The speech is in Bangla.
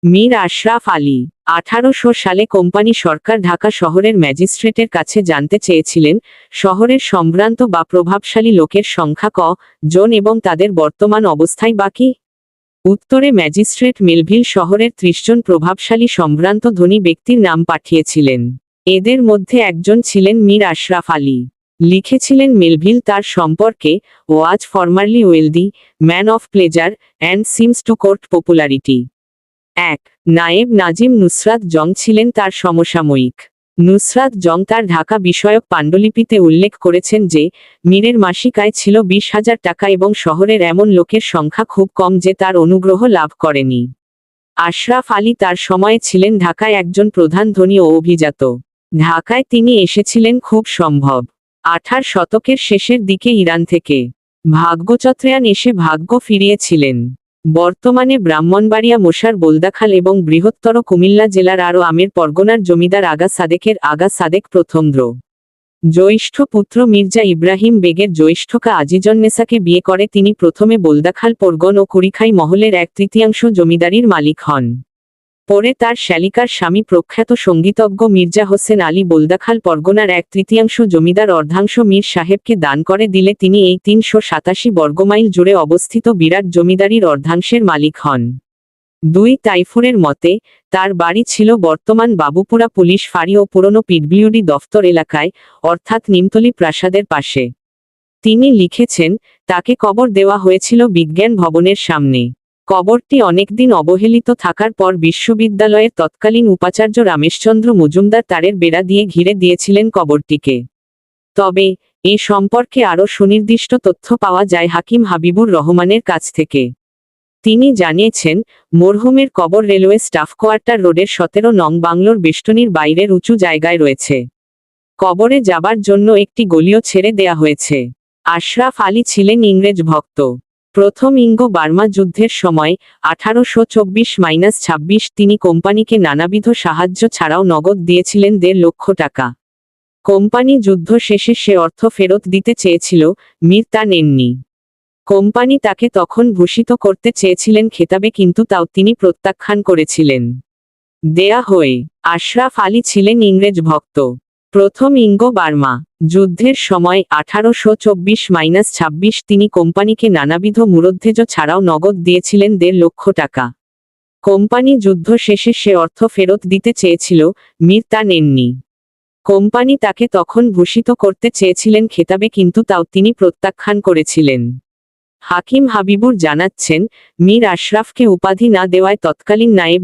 মীর আশরাফ আলী 1800 সালে কোম্পানি সরকার ঢাকা শহরের ম্যাজিস্ট্রেটের কাছে জানতে চেয়েছিলেন শহরের সম্ভ্রান্ত বা প্রভাবশালী লোকের সংখ্যা জন এবং তাদের বর্তমান অবস্থায় বাকি। উত্তরে ম্যাজিস্ট্রেট মেলভিল শহরের 30 জন প্রভাবশালী সম্ভ্রান্ত ধনী ব্যক্তির নাম পাঠিয়েছিলেন। এদের মধ্যে একজন ছিলেন মীর আশরাফ আলী। লিখেছিলেন মেলভিল তার সম্পর্কে, was formerly wealthy, man of pleasure, and seems to court popularity. 1. নায়েব নাজিম নুসরাত জং ছিলেন তার সমসাময়িক। নুসরাত জং তার ঢাকা বিষয়ক পাণ্ডুলিপিতে উল্লেখ করেছেন যে মীরের মাসিক আয় ছিল 20,000 টাকা এবং শহরের এমন লোকের সংখ্যা খুব কম যে তার অনুগ্রহ লাভ করেনি। আশরাফ আলী তার সময়ে ছিলেন ঢাকায় একজন প্রধান ধনী ও অভিজাত। ঢাকায় তিনি এসেছিলেন খুব সম্ভব 18 শতকের শেষের দিকে ইরান থেকে। ভাগ্যচত্রায়ণ এসে ভাগ্য ফিরিয়েছিলেন। বর্তমানে ব্রাহ্মণবাড়িয়া মোশার বোলদাখাল এবং বৃহত্তর কুমিল্লা জেলার আরও আমের পরগনার জমিদার আগা সাদেক প্রথম জ্যৈষ্ঠ পুত্র মির্জা ইব্রাহিম বেগের জ্যৈষ্ঠকা আজিজন্নেসাকে বিয়ে করে তিনি প্রথমে বোলদাখাল পরগন ও কুড়িখাই মহলের 1/3 জমিদারির মালিক হন। পরে তার শ্যালিকার স্বামী প্রখ্যাত সঙ্গীতজ্ঞ মির্জা হোসেন আলী বোলদাখাল পরগনার 1/3 জমিদার অর্ধাংশ মীর সাহেবকে দান করে দিলে তিনি এই 387 বর্গমাইল জুড়ে অবস্থিত বিরাট জমিদারির অর্ধাংশের মালিক হন। 2 তাইফুরের মতে তার বাড়ি ছিল বর্তমান বাবুপুরা পুলিশ ফাঁড়ি ও পুরনো পিডব্লিউডি দফতর এলাকায়, অর্থাৎ নিমতলী প্রাসাদের পাশে। তিনি লিখেছেন তাকে কবর দেওয়া হয়েছিল বিজ্ঞান ভবনের সামনে। কবরটি অনেকদিন অবহেলিত থাকার পর বিশ্ববিদ্যালয়ের তৎকালীন উপাচার্য রামেশচন্দ্র মজুমদার তারের বেড়া দিয়ে ঘিরে দিয়েছিলেন কবরটিকে। তবে এ সম্পর্কে আরও সুনির্দিষ্ট তথ্য পাওয়া যায় হাকিম হাবিবুর রহমানের কাছ থেকে। তিনি জানিয়েছেন মরহুমের কবর রেলওয়ে স্টাফ কোয়ার্টার রোডের 17 নং বাংলোর বেষ্টনীর বাইরের উঁচু জায়গায় রয়েছে। কবরে যাবার জন্য একটি গলিও ছেড়ে দেয়া হয়েছে। আশরাফ আলী ছিলেন ইংরেজ ভক্ত। প্রথম ইঙ্গো-বার্মা যুদ্ধের সময় 1824-26 তিনি কোম্পানিকে নানাবিধ সাহায্য ছাড়াও নগদ দিয়েছিলেন 1.5 লক্ষ টাকা। কোম্পানি যুদ্ধ শেষে সে অর্থ ফেরত দিতে চেয়েছিল, মীর তা নেননি। কোম্পানি তাকে তখন ভূষিত করতে চেয়েছিলেন খেতাবে, কিন্তু তাও তিনি প্রত্যাখ্যান করেছিলেন। দেয়া হয়ে আশরাফ আলী ছিলেন ইংরেজ ভক্ত। প্রথম ইঙ্গো-বার্মা যুদ্ধের সময় 1824-26 তিনি কোম্পানিকে নানাবিধ মুরদ্ধেজ ছাড়াও নগদ দিয়েছিলেন 1.5 লক্ষ টাকা। কোম্পানি যুদ্ধ শেষে সে অর্থ ফেরত দিতে চেয়েছিল, মীর তা নেননি। কোম্পানি তাকে তখন ভূষিত করতে চেয়েছিলেন খেতাবে, কিন্তু তাও তিনি প্রত্যাখ্যান করেছিলেন। হাকিম হাবিবুর জানাচ্ছেন মীর আশরাফকে উপাধি না দেওয়ায় তৎকালীন নায়েব